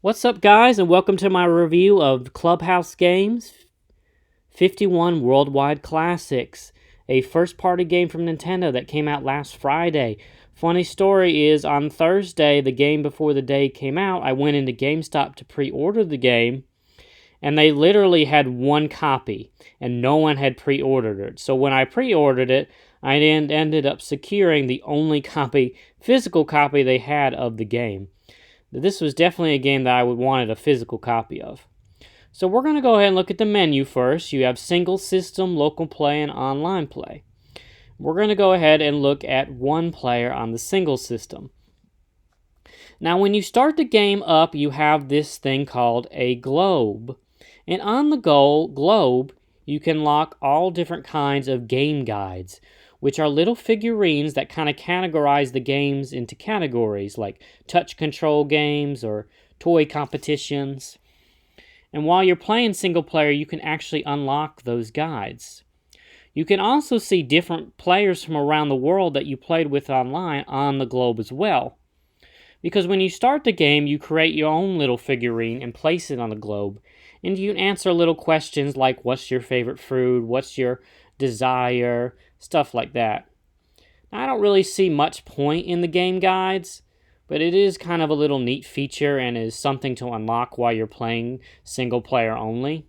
What's up, guys, and welcome to my review of Clubhouse Games 51 Worldwide Classics, a first-party game from Nintendo that came out last Friday. Funny story is, on Thursday, the game before the day came out, I went into GameStop to pre-order the game, and they literally had one copy, and no one had pre-ordered it. So when I pre-ordered it, I ended up securing the only physical copy they had of the game. This was definitely a game that I would wanted a physical copy of. So we're going to go ahead and look at the menu first. You have single system, local play, and online play. We're going to go ahead and look at one player on the single system. Now when you start the game up, you have this thing called a globe. And on the globe, you can lock all different kinds of game guides, which are little figurines that kind of categorize the games into categories like touch control games or toy competitions. And while you're playing single player, you can actually unlock those guides. You can also see different players from around the world that you played with online on the globe as well. Because when you start the game, you create your own little figurine and place it on the globe. And you can answer little questions like, what's your favorite food? What's your desire? Stuff like that. Now, I don't really see much point in the game guides, but it is kind of a little neat feature and is something to unlock while you're playing single player only.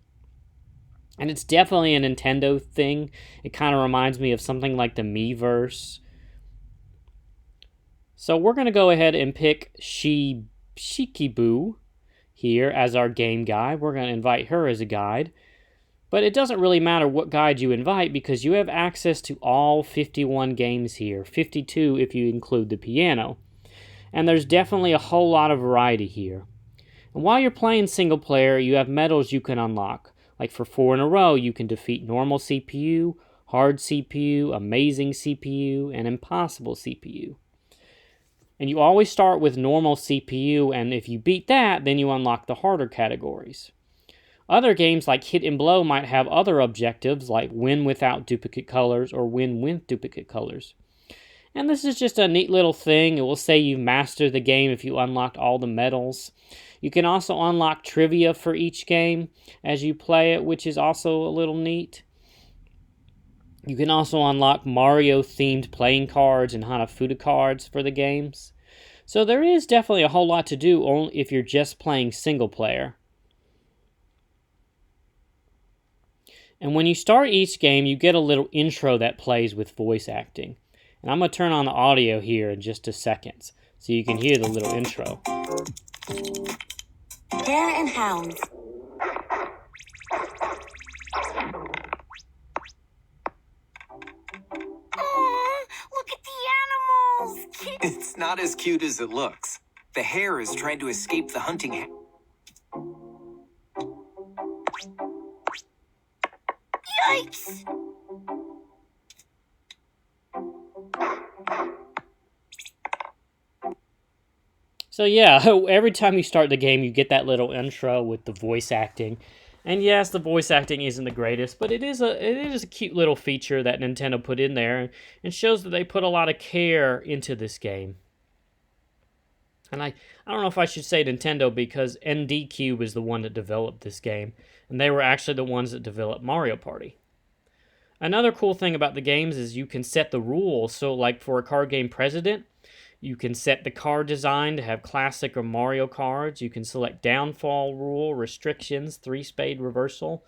And it's definitely a Nintendo thing. It kind of reminds me of something like the Miiverse. So we're going to go ahead and pick Shikiboo here as our game guide. We're going to invite her as a guide. But it doesn't really matter what guide you invite because you have access to all 51 games here. 52 if you include the piano. And there's definitely a whole lot of variety here. And while you're playing single player, you have medals you can unlock. Like for 4 in a row, you can defeat normal CPU, hard CPU, amazing CPU, and impossible CPU. And you always start with normal CPU, and if you beat that, then you unlock the harder categories. Other games like Hit and Blow might have other objectives like win without duplicate colors or win with duplicate colors. And this is just a neat little thing. It will say you've mastered the game if you unlocked all the medals. You can also unlock trivia for each game as you play it, which is also a little neat. You can also unlock Mario-themed playing cards and Hanafuda cards for the games. So there is definitely a whole lot to do only if you're just playing single player. And when you start each game, you get a little intro that plays with voice acting. And I'm going to turn on the audio here in just a second so you can hear the little intro. Hare and hounds. Look at the animals! It's not as cute as it looks. The hare is trying to escape the hunting. Yikes! So yeah, every time you start the game, you get that little intro with the voice acting. And yes, the voice acting isn't the greatest, but it is a cute little feature that Nintendo put in there and shows that they put a lot of care into this game. And I don't know if I should say Nintendo because ND Cube is the one that developed this game, and they were actually the ones that developed Mario Party. Another cool thing about the games is you can set the rules. So like for a card game President, you can set the card design to have classic or Mario cards. You can select downfall rule, restrictions, 3-spade reversal.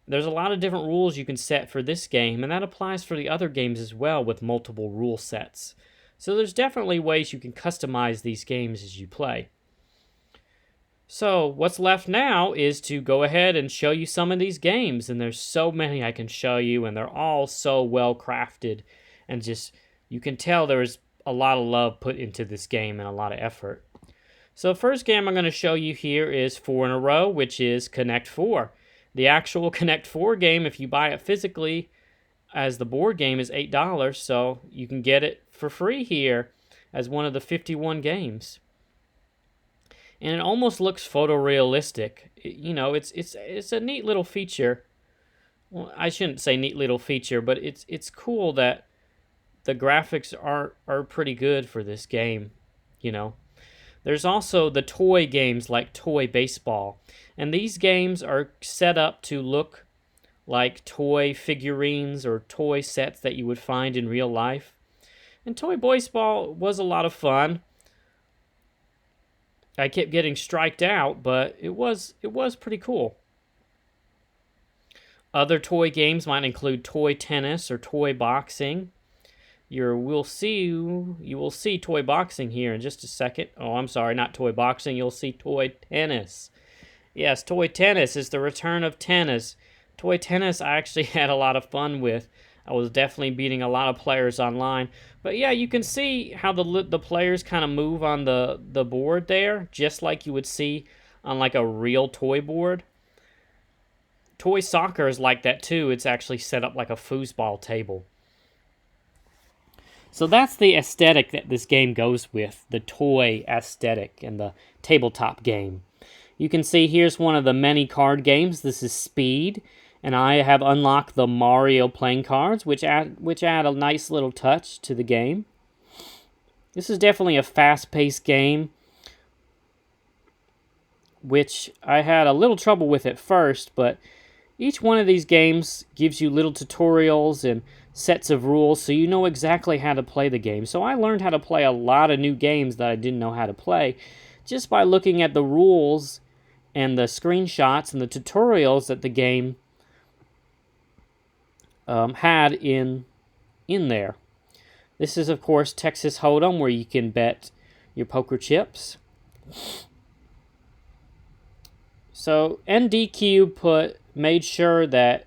There's a lot of different rules you can set for this game, and that applies for the other games as well with multiple rule sets. So there's definitely ways you can customize these games as you play. So what's left now is to go ahead and show you some of these games, and there's so many I can show you, and they're all so well crafted, and just you can tell there's a lot of love put into this game and a lot of effort. So the first game I'm going to show you here is 4 in a row, which is Connect 4. The actual Connect 4 game, if you buy it physically as the board game, is $8, so you can get it for free here as one of the 51 games. And it almost looks photorealistic. It's a neat little feature. Well, I shouldn't say neat little feature, but it's cool that the graphics are pretty good for this game, There's also the toy games like Toy Baseball. And these games are set up to look like toy figurines or toy sets that you would find in real life. And Toy Baseball was a lot of fun. I kept getting striked out, but it was pretty cool. Other toy games might include toy tennis or toy boxing. You will see toy boxing here in just a second. Oh, I'm sorry, not toy boxing. You'll see toy tennis. Yes, toy tennis is the return of tennis. Toy tennis I actually had a lot of fun with. I was definitely beating a lot of players online. But yeah, you can see how the players kind of move on the board there, just like you would see on like a real toy board. Toy soccer is like that too. It's actually set up like a foosball table. So that's the aesthetic that this game goes with, the toy aesthetic and the tabletop game. You can see here's one of the many card games. This is Speed, and I have unlocked the Mario playing cards, which add a nice little touch to the game. This is definitely a fast-paced game, which I had a little trouble with at first, but each one of these games gives you little tutorials and sets of rules so you know exactly how to play the game. So I learned how to play a lot of new games that I didn't know how to play just by looking at the rules and the screenshots and the tutorials that the game had in there. This is, of course, Texas Hold'em, where you can bet your poker chips. So NDQ made sure that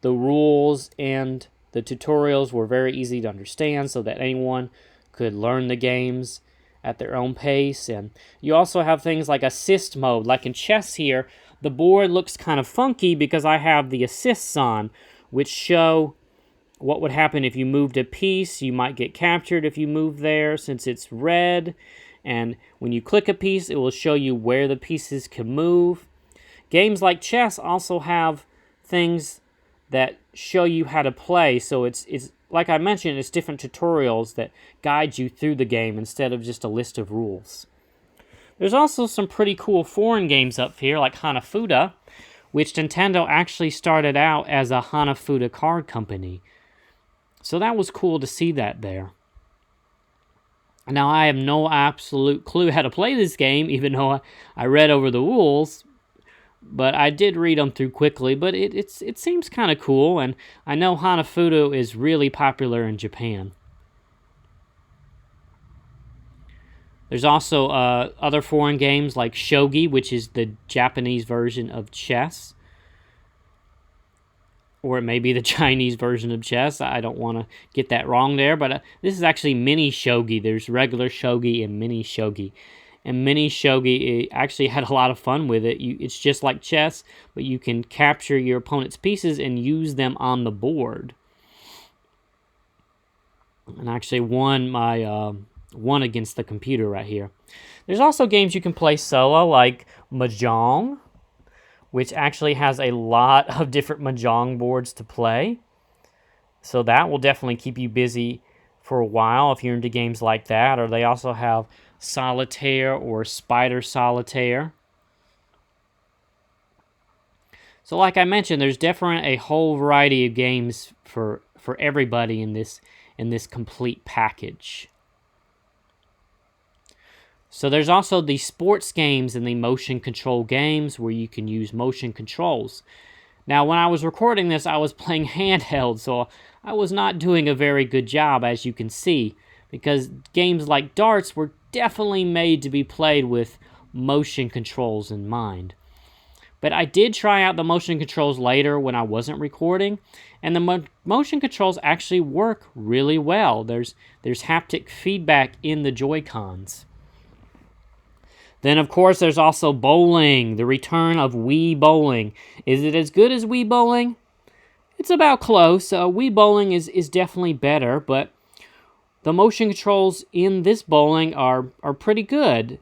the rules and the tutorials were very easy to understand so that anyone could learn the games at their own pace. And you also have things like assist mode. Like in chess here, the board looks kind of funky because I have the assists on, which show what would happen if you moved a piece. You might get captured if you move there since it's red. And when you click a piece, it will show you where the pieces can move. Games like chess also have things that show you how to play. So it's like I mentioned, it's different tutorials that guide you through the game instead of just a list of rules. There's also some pretty cool foreign games up here, like Hanafuda, which Nintendo actually started out as a Hanafuda card company. So that was cool to see that there. Now, I have no absolute clue how to play this game, even though I read over the rules, but I did read them through quickly, but it seems kind of cool, and I know Hanafuda is really popular in Japan. There's also other foreign games like shogi, which is the Japanese version of chess. Or it may be the Chinese version of chess. I don't want to get that wrong there, but this is actually mini shogi. There's regular shogi and mini shogi. And mini shogi actually had a lot of fun with it. It's just like chess, but you can capture your opponent's pieces and use them on the board. And I actually won my one against the computer right here. There's also games you can play solo, like Mahjong, which actually has a lot of different Mahjong boards to play. So that will definitely keep you busy for a while if you're into games like that. Or they also have Solitaire or Spider Solitaire. So like I mentioned, there's definitely a whole variety of games for everybody in this complete package. So there's also the sports games and the motion control games where you can use motion controls. Now, when I was recording this, I was playing handheld, so I was not doing a very good job, as you can see, because games like darts were definitely made to be played with motion controls in mind. But I did try out the motion controls later when I wasn't recording, and the motion controls actually work really well. There's haptic feedback in the Joy-Cons. Then, of course, there's also bowling, the return of Wii Bowling. Is it as good as Wii Bowling? It's about close. Wii Bowling is definitely better, but the motion controls in this bowling are pretty good.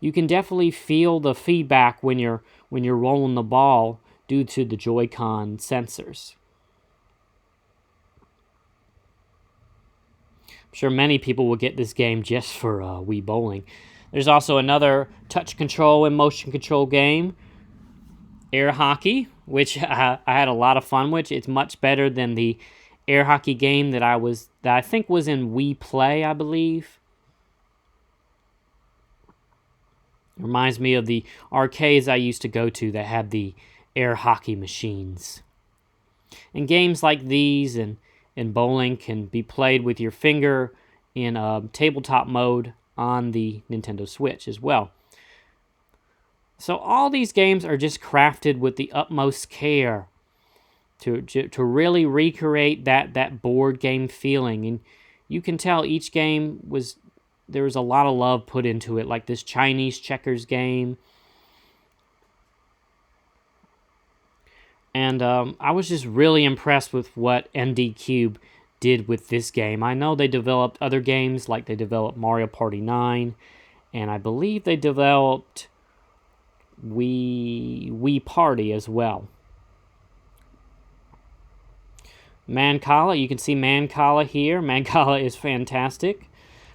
You can definitely feel the feedback when you're rolling the ball due to the Joy-Con sensors. I'm sure many people will get this game just for Wii Bowling. There's also another touch control and motion control game, air hockey, which I had a lot of fun with. It's much better than the air hockey game that I think was in Wii Play, I believe. It reminds me of the arcades I used to go to that had the air hockey machines. And games like these and bowling can be played with your finger in tabletop mode on the Nintendo Switch as well. So all these games are just crafted with the utmost care to really recreate that board game feeling. And you can tell each game there was a lot of love put into it, like this Chinese checkers game. And I was just really impressed with what ND Cube did with this game. I know they developed other games, like they developed Mario Party 9, and I believe they developed Wii Party as well. Mancala, you can see Mancala here. Mancala is fantastic.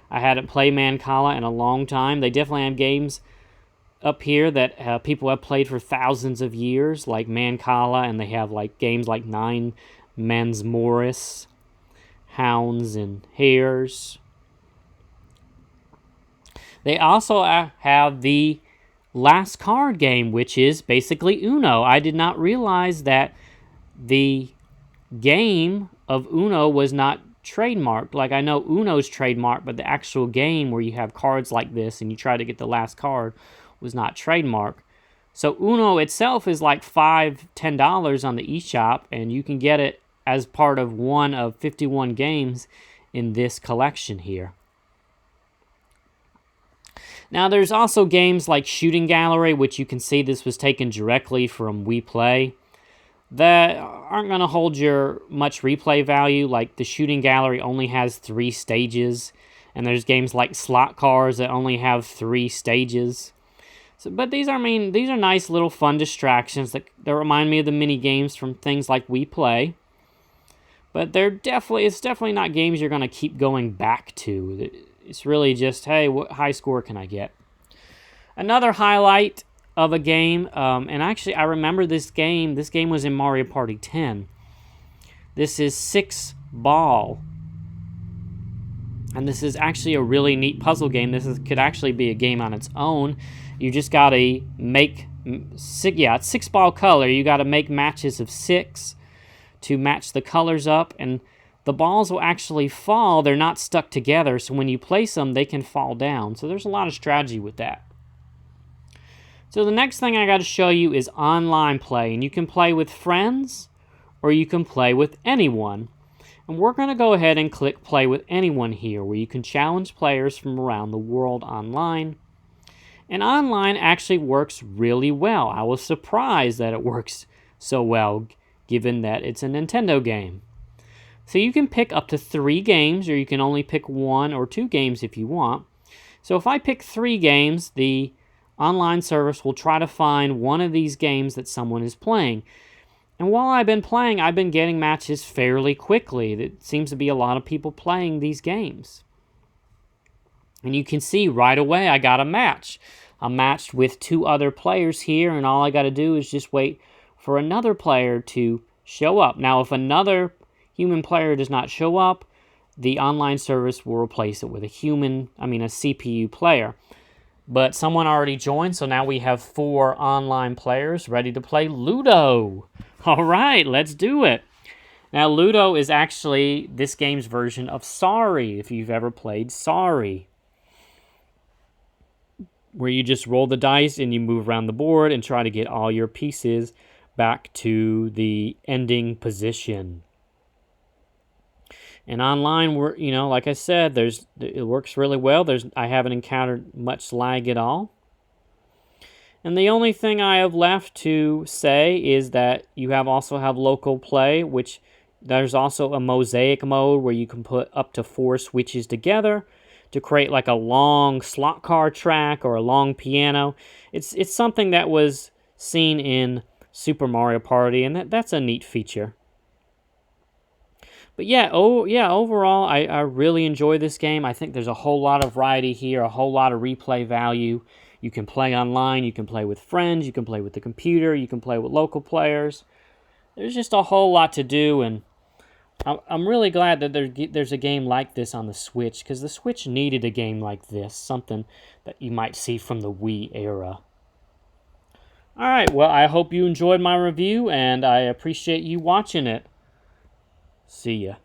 I hadn't played Mancala in a long time. They definitely have games up here that people have played for thousands of years, like Mancala, and they have like games like Nine Men's Morris, Hounds and Hares. They also have the last card game, which is basically Uno. I did not realize that the game of Uno was not trademarked. Like, I know Uno's trademarked, but the actual game where you have cards like this and you try to get the last card was not trademarked. So Uno itself is like $5-10 on the eShop, and you can get it as part of one of 51 games in this collection here. Now, there's also games like Shooting Gallery, which you can see this was taken directly from Wii Play, that aren't going to hold your much replay value. Like the Shooting Gallery only has 3 stages, and there's games like Slot Cars that only have 3 stages. So, but these are nice little fun distractions that remind me of the mini games from things like Wii Play. But it's definitely not games you're going to keep going back to. It's really just, hey, what high score can I get? Another highlight of a game, and actually I remember this game. This game was in Mario Party 10. This is 6 Ball. And this is actually a really neat puzzle game. Could actually be a game on its own. You just got to make, it's 6 ball color. You got to make matches of 6 to match the colors up, and the balls will actually fall. They're not stuck together, so when you place them, they can fall down. So there's a lot of strategy with that. So the next thing I got to show you is online play, and you can play with friends or you can play with anyone. And we're going to go ahead and click play with anyone here, where you can challenge players from around the world online. And online actually works really well. I was surprised that it works so well, given that it's a Nintendo game. So you can pick up to 3 games, or you can only pick 1 or 2 games if you want. So if I pick 3 games, the online service will try to find one of these games that someone is playing. And while I've been playing, I've been getting matches fairly quickly. There seems to be a lot of people playing these games. And you can see right away I got a match. I'm matched with 2 other players here, and all I got to do is just wait for another player to show up. Now, if another human player does not show up, the online service will replace it with a CPU player. But someone already joined, so now we have 4 online players ready to play Ludo. All right, let's do it. Now, Ludo is actually this game's version of Sorry, if you've ever played Sorry, where you just roll the dice and you move around the board and try to get all your pieces back to the ending position. And online, like I said, it works really well. I haven't encountered much lag at all. And the only thing I have left to say is that you also have local play, which there's also a mosaic mode where you can put up to 4 switches together to create like a long slot car track or a long piano. It's something that was seen in Super Mario Party, and that's a neat feature. But yeah, overall, I really enjoy this game. I think there's a whole lot of variety here, a whole lot of replay value. You can play online, you can play with friends, you can play with the computer, you can play with local players. There's just a whole lot to do, and I'm really glad that there's a game like this on the Switch, because the Switch needed a game like this, something that you might see from the Wii era. Alright, well, I hope you enjoyed my review, and I appreciate you watching it. See ya.